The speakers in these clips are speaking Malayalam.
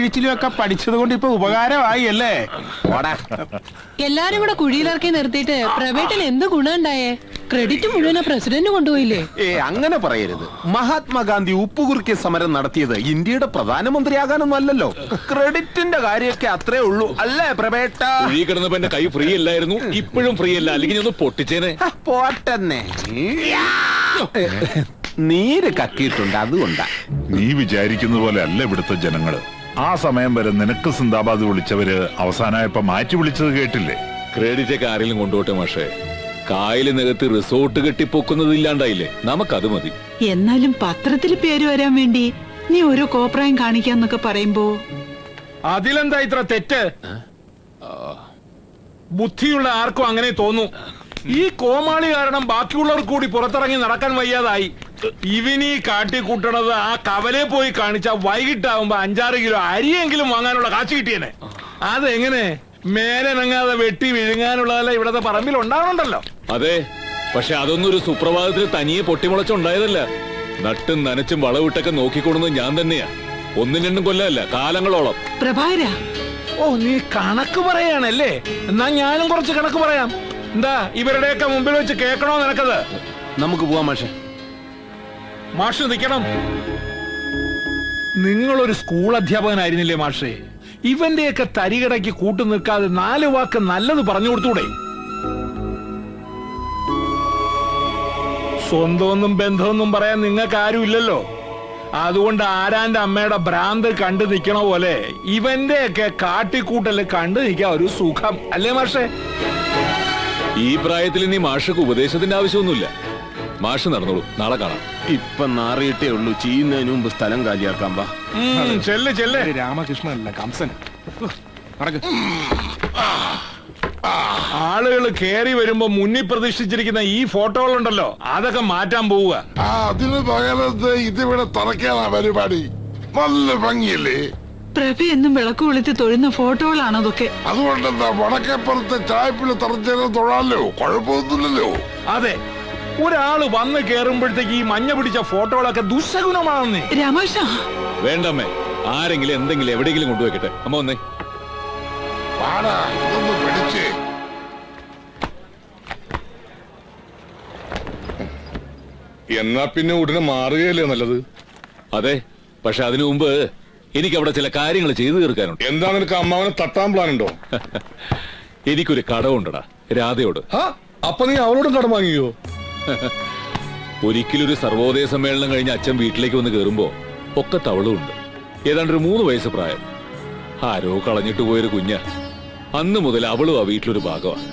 പിഴിച്ചിലും ഒക്കെ പഠിച്ചത് കൊണ്ട് ഇപ്പൊ ഉപകാരമായി അല്ലേ? എല്ലാരും കൂടെ കുഴിയിലിറക്കി നിർത്തിയിട്ട് പ്രൈവേറ്റിന് എന്ത് ഗുണം ഉണ്ടായേ? ക്രെഡിറ്റ് മുഴുവൻ പ്രസിഡന്റ് കൊണ്ടുപോയില്ലേ? അങ്ങനെ പറയരുത്. മഹാത്മാഗാന്ധി ഉപ്പുകുറുക്കിയ സമരം നടത്തിയത് ഇന്ത്യയുടെ പ്രധാനമന്ത്രിയാകാനൊന്നും അല്ലല്ലോ. ക്രെഡിറ്റിന്റെ കാര്യമൊക്കെ അത്രേ ഉള്ളൂ അല്ലേ പ്രബേട്ട? കിടന്നപ്പോ എന്റെ കൈ ഫ്രീ അല്ലായിരുന്നു, ഇപ്പോഴും ഫ്രീ അല്ല. അല്ലെങ്കിൽ ഒന്ന് പൊട്ടിച്ചേനെ. പോട്ടെന്നെ, നീര് കക്കിയിട്ടുണ്ട്, അതുകൊണ്ടാ. നീ വിചാരിക്കുന്ന പോലെ അല്ല ഇവിടുത്തെ ജനങ്ങള്. ആ സമയം വരെ നിനക്ക് സിന്ദാബാദ് വിളിച്ചവര് അവസാനമായപ്പോ മാറ്റി വിളിച്ചത് കേട്ടില്ലേ? ക്രെഡിറ്റ് ഒക്കെ ആരെങ്കിലും കൊണ്ടുപോട്ടെ മാഷേ. കായല് നികത്ത് റിസോർട്ട് കെട്ടിപ്പൊക്കുന്നത് ഇല്ലാണ്ടായില്ലേ? നമുക്കത് മതി. എന്നാലും പത്രത്തിൽ പേര് വരാൻ വേണ്ടി നീ ഒരു കോപ്രായം കാണിക്കാന്നൊക്കെ പറയുമ്പോ അതിലെന്താ ഇത്ര തെറ്റ്? ബുദ്ധിയുള്ള ആർക്കും അങ്ങനെ തോന്നും. ഈ കോമാളി കാരണം ബാക്കിയുള്ളവർ കൂടി പുറത്തിറങ്ങി നടക്കാൻ വയ്യാതായി. ഇവനീ കാട്ടിക്കൂട്ടണത് ആ കവലെ പോയി കാണിച്ച വൈകിട്ടാവുമ്പോ 5-6 കിലോ അരിയെങ്കിലും വാങ്ങാനുള്ള കാശ് കിട്ടിയനെ. അതെങ്ങനെ മേലനങ്ങാതെ വെട്ടി വിഴുങ്ങാനുള്ളതല്ല ഇവിടത്തെ പറമ്പിൽ ഉണ്ടാവണുണ്ടല്ലോ. അതെ, പക്ഷെ അതൊന്നും ഒരു സുപ്രഭാതത്തിൽ തനിയെ പൊട്ടിമുളച്ചുണ്ടായതല്ല. നട്ടും നനച്ചും വളവിട്ടൊക്കെ നോക്കിക്കൊടുന്നത് ഞാൻ തന്നെയാ. 1-2 കൊല്ലമല്ല, കാലങ്ങളോളം. പ്രഭാകര, ഓ നീ കണക്ക് പറയാണല്ലേ? എന്നാ ഞാനും കുറച്ച് കണക്ക് പറയാം. എന്താ ഇവരുടെയൊക്കെ മുമ്പിൽ വെച്ച് കേൾക്കണോ നിനക്കത്? നമുക്ക് പോവാം മാഷെ. മാഷ് നിൽക്കണം. നിങ്ങളൊരു സ്കൂൾ അധ്യാപകനായിരുന്നില്ലേ മാഷേ? ഇവന്റെയൊക്കെ തരികിടയ്ക്ക് കൂട്ടു നിൽക്കാതെ 4 വാക്ക് നല്ലത് പറഞ്ഞു കൊടുത്തൂടെ? സ്വന്തമൊന്നും ബന്ധമൊന്നും പറയാൻ നിങ്ങൾക്ക് ആരും ഇല്ലല്ലോ. അതുകൊണ്ട് ആരാന്റെ അമ്മയുടെ ഭ്രാന്ത് കണ്ടു നിൽക്കണ പോലെ ഇവന്റെയൊക്കെ കാട്ടിക്കൂട്ടല് കണ്ടു നിൽക്കാൻ ഒരു സുഖം അല്ലേ മാഷേ? ഈ പ്രായത്തിൽ നീ മാഷക്ക് ഉപദേശത്തിന്റെ ആവശ്യമൊന്നുമില്ല. മാഷ് നടന്നോളൂ, നാളെ കാണാം. ഇപ്പൊ നാറിയിട്ടേ ഉള്ളൂ, ചെയ്യുന്നതിന് മുമ്പ് സ്ഥലം കാലിയാക്കാൻ വാ. ചെല്ല് ചെല്ല്. രാമകൃഷ്ണനല്ല, കംസൻ. ആളുകൾ കേറി വരുമ്പോ മുന്നിൽ പ്രതീക്ഷിച്ചിരിക്കുന്ന ഈ ഫോട്ടോകളുണ്ടല്ലോ, അതൊക്കെ മാറ്റാൻ പോവുക. അതിന് പകരത്ത് ഇതിവിടെ തറയ്ക്കാനാ പരിപാടി. നല്ല ഭംഗിയല്ലേ? പ്രഭ എന്നും വിളക്ക് കൊളുത്തി തൊഴുന്ന ഫോട്ടോകളാണ് അതൊക്കെ. അതുകൊണ്ടെന്താ വടക്കേപ്പുറത്തെ ചായപ്പില് തറച്ചേരം തൊഴാലോ, കുഴപ്പമൊന്നുമില്ലല്ലോ. അതെ, ഒരാള് വന്ന് കേറുമ്പോഴത്തേക്ക് ഈ മഞ്ഞ പിടിച്ച ഫോട്ടോകളൊക്കെ ദുസ്സഗുണമാണെന്നേ. രാമകൃഷ്ണ വേണ്ടമ്മേ, ആരെങ്കിലും എന്തെങ്കിലും എവിടെയെങ്കിലും കൊണ്ടുവയ്ക്കട്ടെ. അമ്മ വന്നേ. പാടാ, ഇതൊന്ന് പിടിച്ച്. എന്നാ പിന്നെ ഉടനെ മാറുകയല്ലേ നല്ലത്? അതെ, പക്ഷെ അതിനു മുമ്പ് എനിക്ക് അവിടെ ചില കാര്യങ്ങൾ ചെയ്തു തീർക്കാനുണ്ട്. എന്താ നിനക്ക് അമ്മാവനെ തട്ടാൻ പ്ലാൻ ഉണ്ടോ? എനിക്കൊരു കടമുണ്ടടാ രാധയോട്. അപ്പൊ നീ അവളോടും കടം വാങ്ങിയോ? ഒരിക്കലൊരു സർവോദയ സമ്മേളനം കഴിഞ്ഞ് അച്ഛൻ വീട്ടിലേക്ക് വന്ന് കയറുമ്പോ ഒക്കെ തവളുണ്ട്. ഏതാണ്ട് ഒരു 3 വയസ്സ് പ്രായം. ആരോ കളഞ്ഞിട്ട് പോയൊരു കുഞ്ഞ. അന്ന് മുതൽ അവളും ആ വീട്ടിലൊരു ഭാഗമാണ്.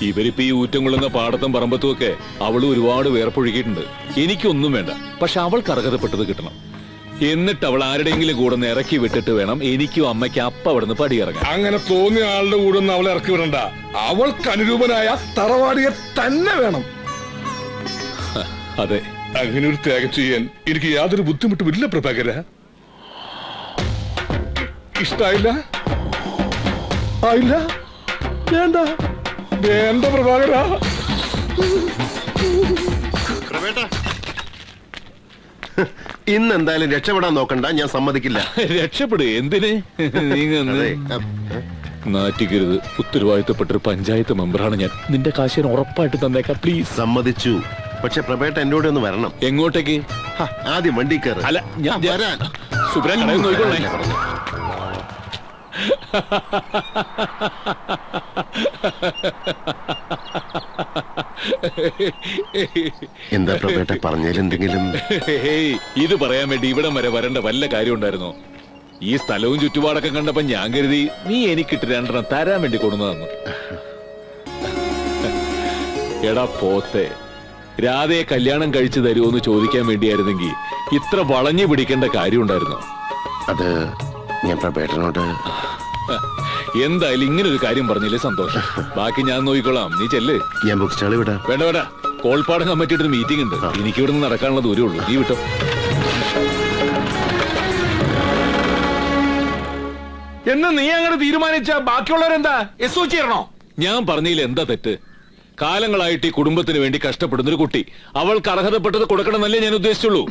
ഇവരിപ്പോ ഈ ഊറ്റംകൊള്ളുന്ന പാടത്തും പറമ്പത്തും ഒക്കെ അവളും ഒരുപാട് വേർപ്പൊഴുകിയിട്ടുണ്ട്. എനിക്കൊന്നും വേണ്ട, പക്ഷെ അവൾക്ക് അർഹതപ്പെട്ടത് കിട്ടണം. എന്നിട്ട് അവൾ ആരുടെയെങ്കിലും കൂടെ ഒന്ന് ഇറക്കി വിട്ടിട്ട് വേണം എനിക്കും അമ്മയ്ക്ക് അപ്പ അവിടെ നിന്ന് പടിയിറങ്ങാൻ. അങ്ങനെ തോന്നിയ ആളുടെ കൂടെ ഒന്നും അവളെ ഇറക്കി വിടണ്ട. അവൾക്ക് അനുരൂപനായ തറവാടിയെ തന്നെ വേണം. അതെ, അങ്ങനെ ഒരു ത്യാഗം ചെയ്യാൻ എനിക്ക് യാതൊരു ബുദ്ധിമുട്ടുമില്ല പ്രഭാകര. ഇഷ്ടായില്ല? ആയില്ല? വേണ്ട വേണ്ട പ്രഭാകര. ഇന്ന് എന്തായാലും രക്ഷപ്പെടാൻ നോക്കണ്ട, ഞാൻ സമ്മതിക്കില്ല. രക്ഷപ്പെടുക എന്തിന്? നാറ്റിക്കരുത്. ഉത്തരവാദിത്തപ്പെട്ടൊരു പഞ്ചായത്ത് മെമ്പറാണ് ഞാൻ. നിന്റെ കാശിന് ഉറപ്പായിട്ട് തന്നേക്കാം, പ്ലീസ്. സമ്മതിച്ചു. പക്ഷെ പ്രഭേട്ട എന്നോട് ഒന്ന് വരണം. എങ്ങോട്ടേക്ക്? ആദ്യം വണ്ടി കയറി. അല്ല, ഞാൻ വരാൻ. സുബ്ര കടയിൽ നോക്കിക്കൊള്ളേ. എന്താ പ്രഭേട്ട പറഞ്ഞതിലെന്തെങ്കിലും? ഇത് പറയാൻ വേണ്ടി ഇവിടം വരെ വരേണ്ട വല്ല കാര്യം ഉണ്ടായിരുന്നോ? ഈ സ്ഥലവും ചുറ്റുപാടൊക്കെ കണ്ടപ്പോ ഞാൻ കരുതി നീ എനിക്കിട്ട് 2 തരാൻ വേണ്ടി കൊടുന്നതെന്ന്. എടാ പോത്തെ, രാധയെ കല്യാണം കഴിച്ചു തരുമോന്ന് ചോദിക്കാൻ വേണ്ടിയായിരുന്നെങ്കിൽ ഇത്ര വളഞ്ഞു പിടിക്കേണ്ട കാര്യം ഉണ്ടായിരുന്നോ? അത് ഞാൻ പ്രഭേട്ടനോട്. എന്തായാലും ഇങ്ങനൊരു കാര്യം പറഞ്ഞില്ലേ സന്തോഷം. ബാക്കി ഞാൻ നോക്കിക്കോളാം, നീ ചെല്ല്. ഞാൻ ബുക്ക് സ്റ്റാളിൽ വിടാം. വേണ്ട വേണ്ട, കോൾപ്പാടം കമ്മിറ്റിയുടെ ഒരു മീറ്റിംഗ് ഉണ്ട്. എനിക്ക് ഇവിടെ നിന്ന് നടക്കാനുള്ള ദൂരേ ഉള്ളൂ, നീ വിട്ടോ. എന്ന് നീ അങ്ങനെ തീരുമാനിച്ച ബാക്കിയുള്ളവരെന്താ എസ് ചേരണോ? ഞാൻ പറഞ്ഞതിൽ എന്താ തെറ്റ്? കാലങ്ങളായിട്ട് ഈ കുടുംബത്തിന് വേണ്ടി കഷ്ടപ്പെടുന്ന ഒരു കുട്ടി. അവൾക്ക് അർഹതപ്പെട്ടത് കൊടുക്കണമെന്നല്ലേ ഞാൻ ഉദ്ദേശിച്ചുള്ളൂ.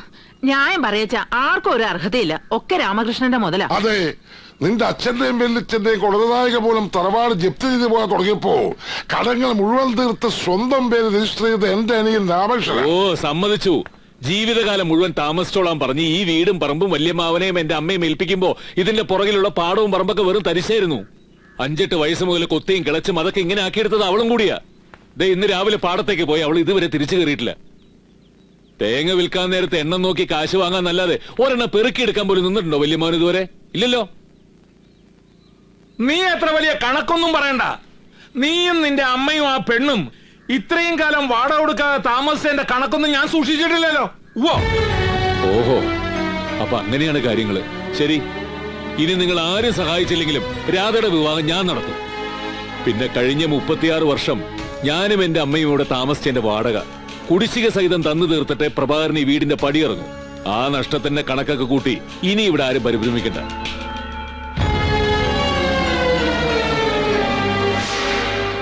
ന്യായം പറയച്ച ആർക്കും ഒരു അർഹതയില്ല. ഒക്കെ രാമകൃഷ്ണന്റെ മുതലാ. അതെ, നിന്റെ അച്ഛന്റെയും വെല്ലിച്ചന്റെയും കൊടനായക മൂലം തറവാട് ജപ്തി ചെയ്ത് പോകാൻ തുടങ്ങിയപ്പോ കടങ്ങൾ മുഴുവൻ തീർത്ത് സ്വന്തം പേര് രജിസ്റ്റർ ചെയ്ത് എന്റെ അനിയൻ രാമകൃഷ്ണൻ. ഓ, സമ്മതിച്ചു. ജീവിതകാലം മുഴുവൻ താമസിച്ചോളാൻ പറഞ്ഞ് ഈ വീടും പറമ്പും വല്യമ്മാവനെയും എന്റെ അമ്മയും ഏൽപ്പിക്കുമ്പോ ഇതിന്റെ പുറകിലുള്ള പാടവും പറമ്പൊക്കെ വെറും തരിശായിരുന്നു. 5-8 വയസ്സ് മുതൽ കൊത്തിയും കിളച്ചും അതൊക്കെ ഇങ്ങനെ ആക്കിയെടുത്തത് അവളും കൂടിയാ. ദേ ഇന്ന് രാവിലെ പാടത്തേക്ക് പോയി അവൾ ഇതുവരെ തിരിച്ചു കയറിയിട്ടില്ല. തേങ്ങ വിൽക്കാൻ നേരത്തെ എണ്ണം നോക്കി കാശ് വാങ്ങാൻ നല്ലാതെ ഒരെണ്ണം പെറുക്കിയെടുക്കാൻ പോലും നിന്നിട്ടുണ്ടോ വല്യമ്മാവൻ ഇതുവരെ? ഇല്ലല്ലോ. നീ അത്ര വലിയ കണക്കൊന്നും പറയണ്ട. നീയും നിന്റെ അമ്മയും ആ പെണ്ണും ഇത്രയും കാലം വാടക കൊടുക്കാതെ താമസിച്ചതിന്റെ കണക്കൊന്നും ഞാൻ സൂക്ഷിച്ചിട്ടില്ലല്ലോ. ഓഹോ, അപ്പൊ അങ്ങനെയാണ് കാര്യങ്ങള്. ശരി, ഇനി നിങ്ങൾ ആരും സഹായിച്ചില്ലെങ്കിലും രാധയുടെ വിവാഹം ഞാൻ നടത്തും. പിന്നെ കഴിഞ്ഞ 36 വർഷം ഞാനും എന്റെ അമ്മയും ഇവിടെ താമസിച്ചതിന്റെ വാടക കുടിശ്ശിക സഹിതം തന്നു തീർത്തിട്ട് പ്രഭാകരൻ ഈ വീടിന്റെ പടിയിറങ്ങും. ആ നഷ്ടത്തിന്റെ കണക്കൊക്കെ കൂട്ടി ഇനി ഇവിടെ ആരും പരിഭ്രമിക്കണ്ട.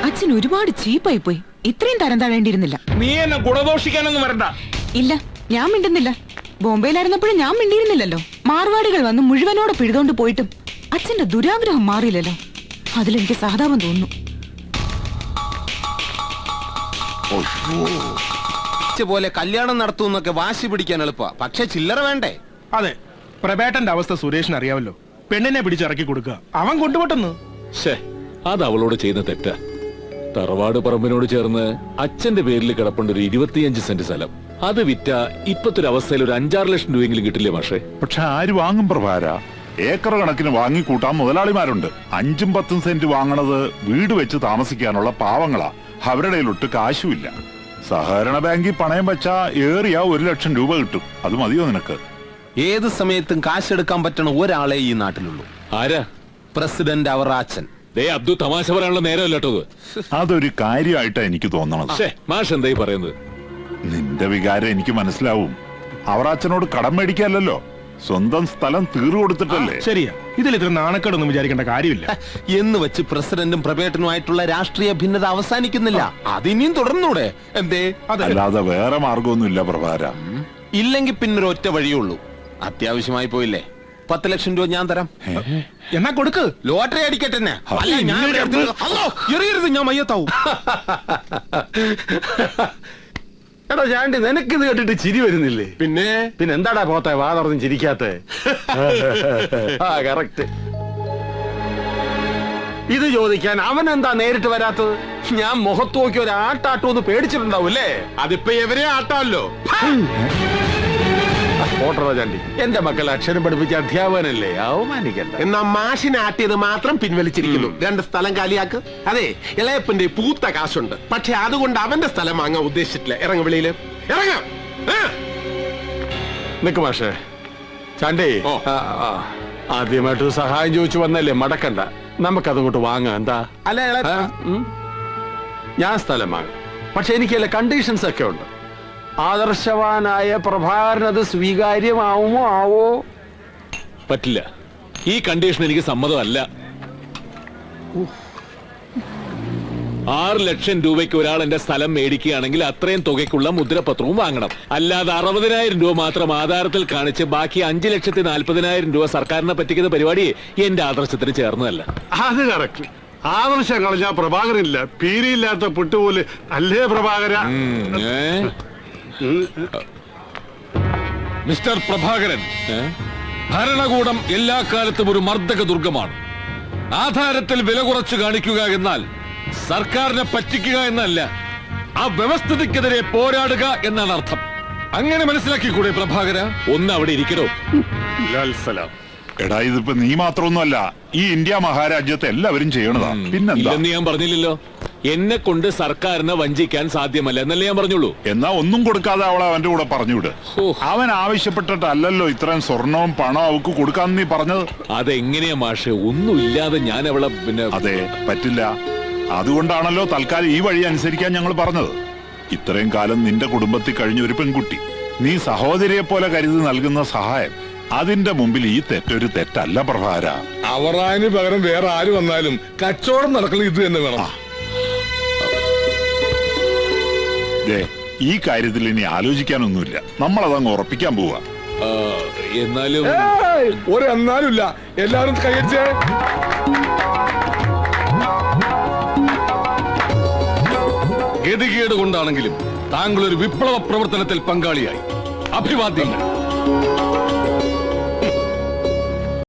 അച്ഛൻ ഒരുപാട് ചീപ്പായി പോയി. ഇത്രയും തരം താഴേണ്ടിയിരുന്നില്ല. നീ എന്നെ ഗുണദോഷിക്കാനൊന്നും വരണ്ട. ഇല്ല, ഞാൻ മിണ്ടുന്നില്ല. ബോംബെയിലായിരുന്നപ്പോഴും ഞാൻ മിണ്ടിയിരുന്നില്ലല്ലോ. മാർവാടികൾ വന്ന് മുഴുവനോടെ പിഴുതോണ്ട് പോയിട്ടും അച്ഛന്റെ ദുരാഗ്രഹം മാറിയില്ലല്ലോ. അതിലെനിക്ക് സഹതാപം തോന്നുന്നു. പോലെ കല്യാണം നടത്തുന്നൊക്കെ വാശി പിടിക്കാൻ എളുപ്പ, പക്ഷെ ചില്ലറ വേണ്ടേ? അതെ, പ്രബേട്ടന്റെ അവസ്ഥ സുരേഷിന് അറിയാമല്ലോ. പെണ്ണിനെ പിടിച്ചിറക്കി കൊടുക്കുക, അവൻ കൊണ്ടുപോട്ടെന്ന്. അത് അവളോട് ചെയ്യുന്ന തെറ്റാ. തറവാട് പറമ്പിനോട് ചേർന്ന് അച്ഛന്റെ പേരിൽ കിടപ്പുണ്ട് ഒരു 25 സെന്റ് സ്ഥലം. അത് വിറ്റ ഇപ്പത്തെ ഒരു അവസ്ഥയിൽ ഒരു 5-6 ലക്ഷം രൂപയെങ്കിലും കിട്ടില്ലേ മാഷേ? പക്ഷെ ആര് വാങ്ങും പ്രഭാര? ഏക്കർ കണക്കിന് വാങ്ങിക്കൂട്ടാൻ മുതലാളിമാരുണ്ട്. 5-10 സെന്റ് വാങ്ങണത് വീട് വെച്ച് താമസിക്കാനുള്ള പാവങ്ങളാ. അവരുടെ ഒട്ട് കാശുമില്ല. സഹകരണ ബാങ്കിൽ പണയം വെച്ചാ ഏറിയ 1 ലക്ഷം രൂപ കിട്ടും. അത് മതിയോ നിനക്ക്? ഏത് സമയത്തും കാശെടുക്കാൻ പറ്റണ ഒരാളെ ഈ നാട്ടിലുള്ളൂ. ആരാ? പ്രസിഡന്റ് അവറാച്ചൻ. അബ്ദു തമാശ പറയാനുള്ള നേരമല്ലോ. അതൊരു കാര്യമായിട്ടാ എനിക്ക് തോന്നണത്. മാഷ് എന്തായി പറയുന്നത്? നിന്റെ വികാരം എനിക്ക് മനസ്സിലാവും. അവറാച്ചനോട് കടം മേടിക്കാനല്ലോ, സ്വന്തം സ്ഥലം തീർന്നു കൊടുത്തിട്ടല്ലേ. ശരിയാ, ഇതിൽ ഇത്ര നാണക്കേടൊന്നും വിചാരിക്കേണ്ട കാര്യമില്ല. എന്ന് വെച്ച് പ്രസിഡന്റും പ്രബേട്ടനുമായിട്ടുള്ള രാഷ്ട്രീയ ഭിന്നത അവസാനിക്കുന്നില്ല. അതിനിയും തുടർന്നൂടെ? എന്തേ? അല്ലാതെ വേറെ മാർഗമൊന്നുമില്ല പ്രഭാര. ഇല്ലെങ്കിൽ പിന്നൊരു ഒറ്റ വഴിയുള്ളൂ. അത്യാവശ്യമായി പോയില്ലേ, 10 ലക്ഷം രൂപ ഞാൻ തരാം. എന്നാ കൊടുക്ക്. ലോട്ടറി അടിക്കട്ടെ. എറിയരുത്, ഞാൻ മയ്യത്താവും. എടാ ചാണ്ടി, നിനക്കിത് കേട്ടിട്ട് ചിരി വരുന്നില്ലേ? പിന്നെ എന്താടാ പോത്തെ വാ തുറന്ന് ചിരിക്കാത്തെ? കറക്റ്റ്. ഇത് ചോദിക്കാൻ അവൻ എന്താ നേരിട്ട് വരാത്തത്? ഞാൻ മുഖത്ത് നോക്കി ഒരു ആട്ടാട്ടോന്ന് പേടിച്ചിട്ടുണ്ടാവും അല്ലേ? അതിപ്പോ എവരെ ആട്ടാമല്ലോ. പോട്ടറ ചാണ്ടി, എന്റെ മക്കൾ അക്ഷരം പഠിപ്പിച്ച അധ്യാപകനല്ലേ, അവമാനിക്കണ്ട. എന്നാ മാഷിനെ ആട്ടിയത് മാത്രം പിൻവലിച്ചിരിക്കുന്നു. 2 സ്ഥലം കാലിയാക്ക്. അതെ, ഇളയപ്പന്റെ പൂത്ത കാശുണ്ട്, പക്ഷെ അതുകൊണ്ട് അവന്റെ സ്ഥലം വാങ്ങാൻ ഉദ്ദേശിച്ചിട്ടില്ല. ഇറങ്ങ വെളിയില്, ഇറങ്ങാം. നിക്ക് മാഷേ. ചാണ്ടി, ആദ്യമായിട്ട് സഹായം ചോദിച്ചു വന്നല്ലേ, മടക്കണ്ട. നമുക്കതുകൊണ്ട് വാങ്ങാം. എന്താ? അല്ല, ഞാൻ സ്ഥലം വാങ്ങാം, പക്ഷെ എനിക്ക് ചില കണ്ടീഷൻസ് ഒക്കെ ഉണ്ട്. ആദർശവാനായ പ്രഭാകരൻ അത് സ്വീകാര്യമാവുമോ ആവോ? പറ്റില്ല. ഈ കണ്ടീഷൻ എനിക്ക് സമ്മതമല്ല. 6 ലക്ഷം രൂപയ്ക്ക് ഒരാൾ എന്റെ സ്ഥലം മേടിക്കുകയാണെങ്കിൽ അത്രയും തുകയ്ക്കുള്ള മുദ്രപത്രവും വാങ്ങണം. അല്ലാതെ 60,000 രൂപ മാത്രം ആധാരത്തിൽ കാണിച്ച് ബാക്കി 5,40,000 രൂപ സർക്കാരിനെ പറ്റിക്കുന്ന പരിപാടി എന്റെ ആദർശത്തിന് ചേർന്നതല്ല. അത് കറക്റ്റ്. ആദർശം കളഞ്ഞാ പ്രഭാകരനില്ല, പീരിയില്ലാത്ത പുട്ടുപോലെ അല്ലേ പ്രഭാകര? മിസ്റ്റർ പ്രഭാകരൻ, ഭരണകൂടം എല്ലാ കാലത്തും ഒരു മർദ്ദക ദുർഗമാണ്. ആധാരത്തിൽ വില കുറച്ച് കാണിക്കുക എന്നാൽ സർക്കാരിനെ പറ്റിക്കുക എന്നല്ല, ആ വ്യവസ്ഥിതിക്കെതിരെ പോരാടുക എന്നാണ് അർത്ഥം. അങ്ങനെ മനസ്സിലാക്കിക്കൂടെ പ്രഭാകര? ഒന്ന് അവിടെ ഇരിക്കണോ? എടാ, ഇതിപ്പോ നീ മാത്രമൊന്നുമല്ല, ഈ ഇന്ത്യ മഹാരാജ്യത്തെ എല്ലാവരും ചെയ്യണതാ. പിന്നെന്താ? ഞാൻ പറഞ്ഞില്ലല്ലോ, എന്നെ കൊണ്ട് സർക്കാരിനെ വഞ്ചിക്കാൻ സാധ്യമല്ല എന്നല്ലേ ഞാൻ പറഞ്ഞുള്ളൂ. എന്നാ ഒന്നും കൊടുക്കാതെ അവളെ അവന്റെ കൂടെ പറഞ്ഞുവിട്. അവൻ ആവശ്യപ്പെട്ടിട്ടല്ലോ ഇത്രയും സ്വർണവും പണവും അവക്ക് കൊടുക്കാന്ന് നീ പറഞ്ഞത്. അതെങ്ങനെയാ മാഷെ? ഒന്നുമില്ലാതെ ഞാൻ അവളെ പിന്നെ... അതെ, പറ്റില്ല. അതുകൊണ്ടാണല്ലോ തൽക്കാലം ഈ വഴി അനുസരിക്കാൻ ഞങ്ങൾ പറഞ്ഞത്. ഇത്രയും കാലം നിന്റെ കുടുംബത്തിൽ കഴിഞ്ഞ ഒരു പെൺകുട്ടി, നീ സഹോദരിയെ പോലെ കരുതി നൽകുന്ന സഹായം, അതിന്റെ മുമ്പിൽ ഈ തെറ്റൊരു തെറ്റല്ല പ്രഭാര. അവറാന് പകരം വേറെ ആര് വന്നാലും കച്ചവടം നടക്കുന്നത് ഇത് തന്നെ വേണം. ഈ കാര്യത്തിൽ ഇനി ആലോചിക്കാനൊന്നുമില്ല, നമ്മളതങ്ങ് ഉറപ്പിക്കാൻ പോവാ. എന്നാലും ഒരു എന്നാലുമില്ല, എല്ലാരും കൈയടിച്ചേ. ഗതികേട് കൊണ്ടാണെങ്കിലും താങ്കൾ ഒരു വിപ്ലവ പ്രവർത്തനത്തിൽ പങ്കാളിയായി. അഭിവാദ്യങ്ങൾ.